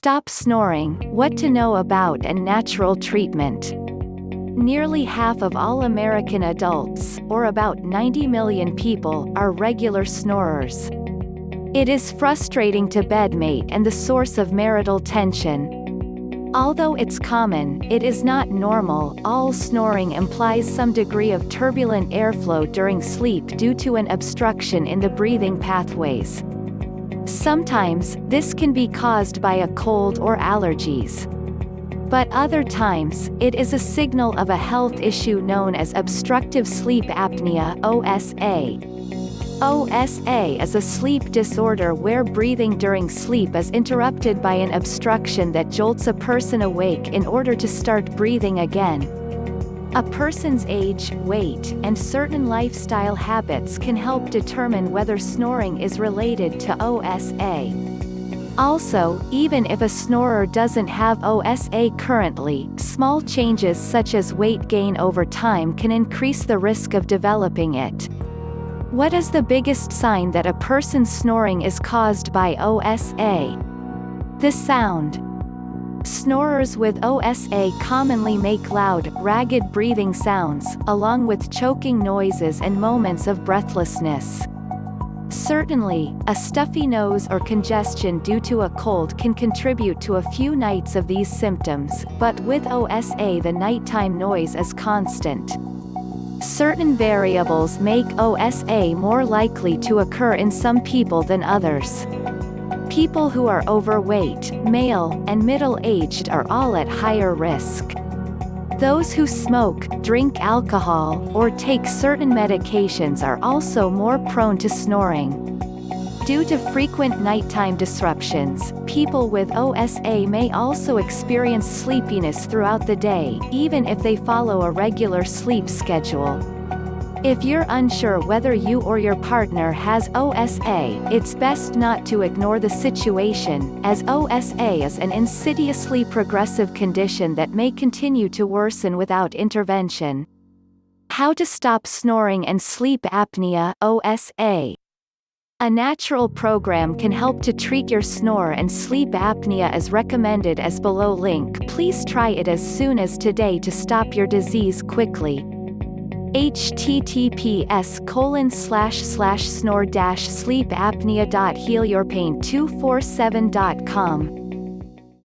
Stop snoring, what to know about and natural treatment. Nearly half of all American adults, or about 90 million people, are regular snorers. It is frustrating to bedmate and the source of marital tension. Although it's common, it is not normal. All snoring implies some degree of turbulent airflow during sleep due to an obstruction in the breathing pathways. Sometimes, this can be caused by a cold or allergies. But other times, it is a signal of a health issue known as obstructive sleep apnea (OSA). OSA is a sleep disorder where breathing during sleep is interrupted by an obstruction that jolts a person awake in order to start breathing again. A person's age, weight, and certain lifestyle habits can help determine whether snoring is related to OSA. Also, even if a snorer doesn't have OSA currently, small changes such as weight gain over time can increase the risk of developing it. What is the biggest sign that a person's snoring is caused by OSA? The sound. Snorers with OSA commonly make loud, ragged breathing sounds, along with choking noises and moments of breathlessness. Certainly, a stuffy nose or congestion due to a cold can contribute to a few nights of these symptoms, but with OSA the nighttime noise is constant. Certain variables make OSA more likely to occur in some people than others. People who are overweight, male, and middle-aged are all at higher risk. Those who smoke, drink alcohol, or take certain medications are also more prone to snoring. Due to frequent nighttime disruptions, people with OSA may also experience sleepiness throughout the day, even if they follow a regular sleep schedule. If you're unsure whether you or your partner has OSA, it's best not to ignore the situation, as OSA is an insidiously progressive condition that may continue to worsen without intervention. How to stop snoring and sleep apnea (OSA). A natural program can help to treat your snore and sleep apnea as recommended as below link. Please try it as soon as today to stop your disease quickly. https://snore-sleepapnea.healyourpain247.com